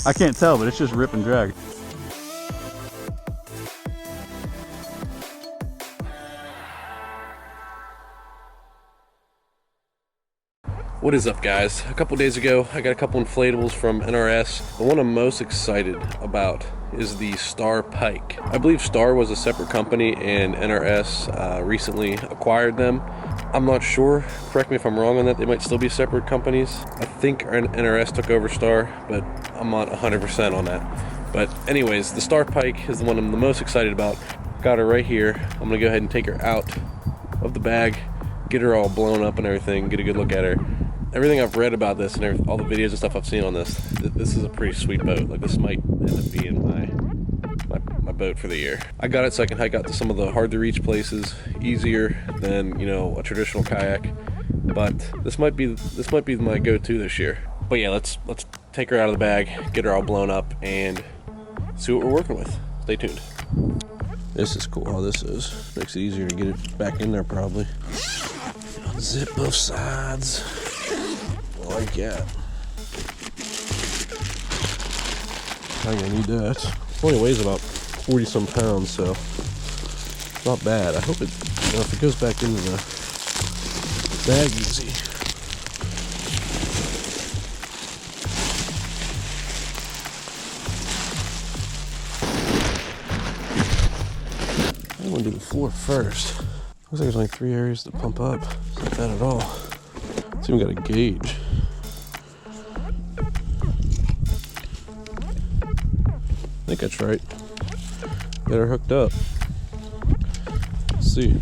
I can't tell, but it's just rip and drag. What is up, guys? A couple days ago I got a couple inflatables from NRS. The one I'm most excited about is the STAR Pike. I believe STAR was a separate company and NRS recently acquired them. I'm not sure, correct me if I'm wrong on that, they might still be separate companies. I think NRS took over STAR, but I'm not 100% on that. But anyways, the STAR Pike is the one I'm the most excited about. Got her right here. I'm gonna go ahead and take her out of the bag, get her all blown up and everything, get a good look at her. Everything I've read about this and all the videos and stuff I've seen on this, this is a pretty sweet boat. Like, this might end up being my boat for the year. I got it so I can hike out to some of the hard to reach places easier than, you know, a traditional kayak. But this might be my go-to this year. But yeah, let's take her out of the bag, get her all blown up, and see what we're working with. Stay tuned. This is cool how this is. Makes it easier to get it back in there probably. Unzip both sides. Like that. I'm gonna need that. It only weighs about 40 some pounds, so not bad. I hope it, you know, if it goes back into the bag easy. I'm gonna do the floor first. Looks like there's only 3 areas to pump up. It's not bad at all. It's even got a gauge. I think that's right. Got her hooked up. Let's see.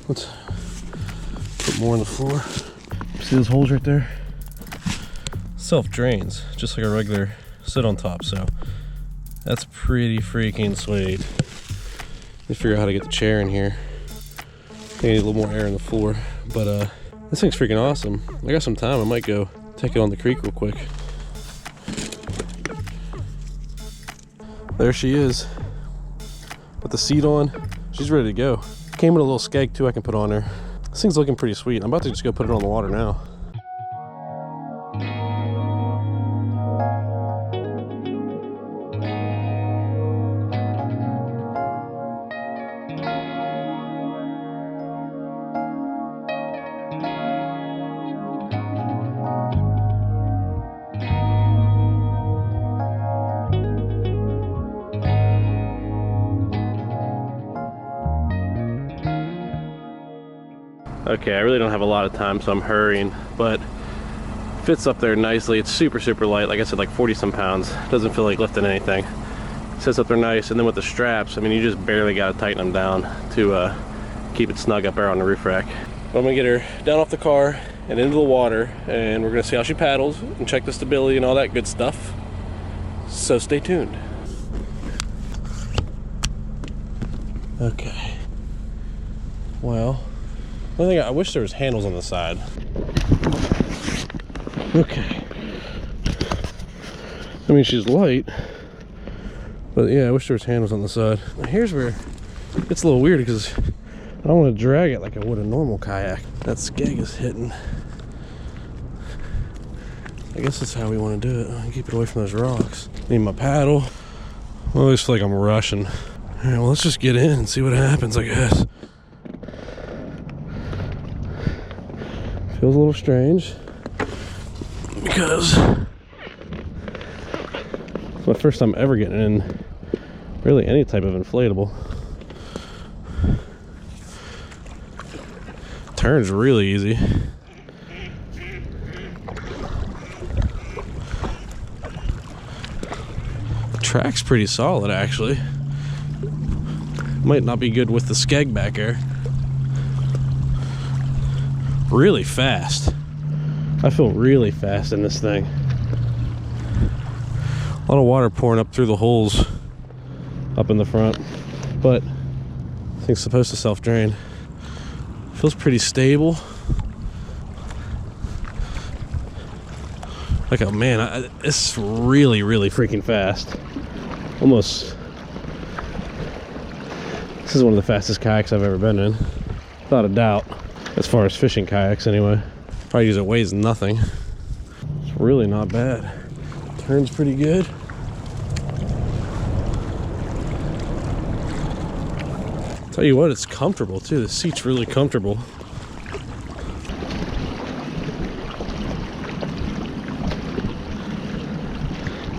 Let's put more on the floor. See those holes right there? Self-drains, just like a regular sit on top, so that's pretty freaking sweet. Let me figure out how to get the chair in here. I think I need a little more air in the floor, but this thing's freaking awesome. I got some time, I might go take it on the creek real quick. There she is, with the seat on. She's ready to go. Came with a little skeg too I can put on her. This thing's looking pretty sweet. I'm about to just go put it on the water now. Okay, I really don't have a lot of time, so I'm hurrying, but fits up there nicely. It's super, super light. Like I said, like 40 some pounds. Doesn't feel like lifting anything. Sits up there nice, and then with the straps, I mean, you just barely got to tighten them down to keep it snug up there on the roof rack. But I'm gonna get her down off the car and into the water, and we're gonna see how she paddles and check the stability and all that good stuff. So stay tuned. Okay. Well, one thing, I wish there was handles on the side. Okay. I mean, she's light, but yeah, I wish there was handles on the side. Now here's where it's a little weird because I don't want to drag it like I would a normal kayak. That skeg is hitting. I guess that's how we want to do it. Keep it away from those rocks. Need my paddle. I always feel like I'm rushing. All right, well, let's just get in and see what happens, I guess. Feels a little strange because it's my first time ever getting in really any type of inflatable. Turns really easy. The track's pretty solid, actually. Might not be good with the skeg back there. Really fast. I feel really fast in this thing. A lot of water pouring up through the holes up in the front, but I think it's supposed to self-drain. Feels pretty stable. Like, oh man, it's really freaking fast. Almost. This is one of the fastest kayaks I've ever been in, without a doubt, as far as fishing kayaks anyway. Probably use it weighs nothing. It's really not bad. Turns pretty good. Tell you what, it's comfortable too. The seat's really comfortable.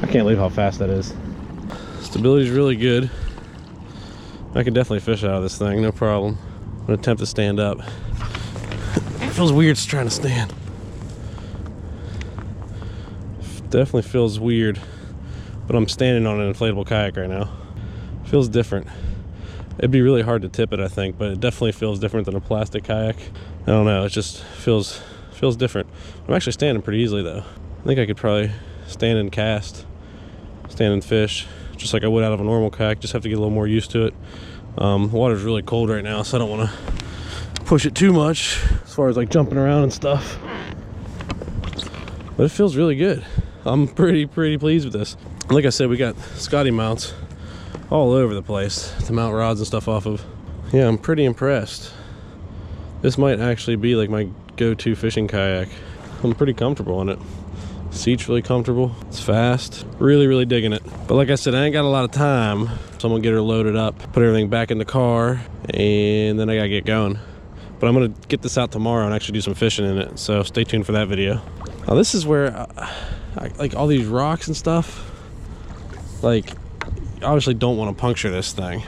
I can't believe how fast that is. Stability's really good. I can definitely fish out of this thing, no problem. I'm gonna attempt to stand up. It feels weird trying to stand. Definitely feels weird, but I'm standing on an inflatable kayak right now. Feels different. It'd be really hard to tip it, I think, but it definitely feels different than a plastic kayak. I don't know, it just feels different. I'm actually standing pretty easily though. I think I could probably stand and cast, stand and fish, just like I would out of a normal kayak. Just have to get a little more used to it. The water's really cold right now, so I don't want to push it too much as far as like jumping around and stuff. But it feels really good. I'm pretty pleased with this. Like I said, we got Scotty mounts all over the place to mount rods and stuff off of. Yeah, I'm pretty impressed. This might actually be like my go-to fishing kayak. I'm pretty comfortable on it. Seat's really comfortable. It's fast. Really digging it. But like I said, I ain't got a lot of time, so I'm gonna get her loaded up, put everything back in the car, and then I gotta get going. But I'm gonna get this out tomorrow and actually do some fishing in it, so stay tuned for that video. Now this is where I like all these rocks and stuff. Like, obviously don't want to puncture this thing,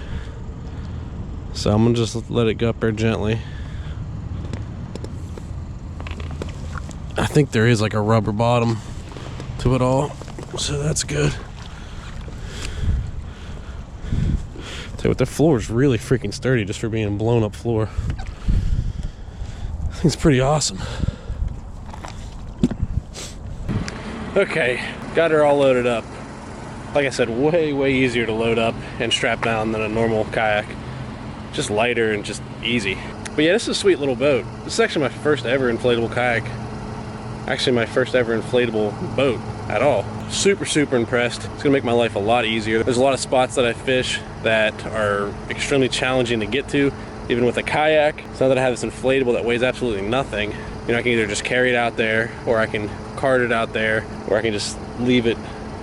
so I'm gonna just let it go up there gently. I think there is like a rubber bottom to it all, so that's good. Tell you what, the floor is really freaking sturdy just for being a blown up floor. I think it's pretty awesome. Okay, got her all loaded up. Like I said, way easier to load up and strap down than a normal kayak. Just lighter and just easy. But yeah, this is a sweet little boat. This is actually my first ever inflatable kayak. Actually my first ever inflatable boat at all. Super impressed. It's gonna make my life a lot easier. There's a lot of spots that I fish that are extremely challenging to get to, even with a kayak. So now that I have this inflatable that weighs absolutely nothing, you know, I can either just carry it out there, or I can cart it out there, or I can just leave it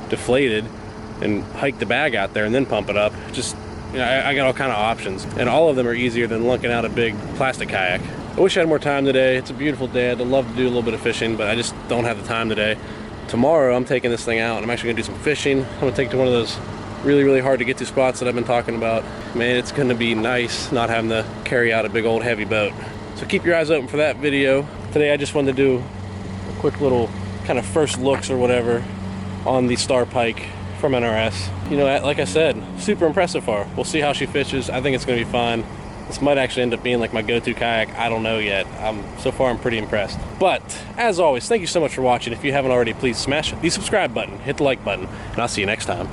deflated and hike the bag out there and then pump it up. Just, you know, I got all kind of options, and all of them are easier than lunking out a big plastic kayak. I wish I had more time today. It's a beautiful day. I'd love to do a little bit of fishing, but I just don't have the time today. Tomorrow I'm taking this thing out and I'm actually gonna do some fishing. I'm gonna take it to one of those really hard to get to spots that I've been talking about. Man, it's gonna be nice not having to carry out a big old heavy boat. So keep your eyes open for that video. Today I just wanted to do a quick little kind of first looks or whatever on the STAR Pike from NRS. You know, like I said, super impressed so far. We'll see how she fishes. I think it's gonna be fine. This might actually end up being like my go-to kayak. I don't know yet. So far I'm pretty impressed. But as always, thank you so much for watching. If you haven't already, please smash the subscribe button, hit the like button, and I'll see you next time.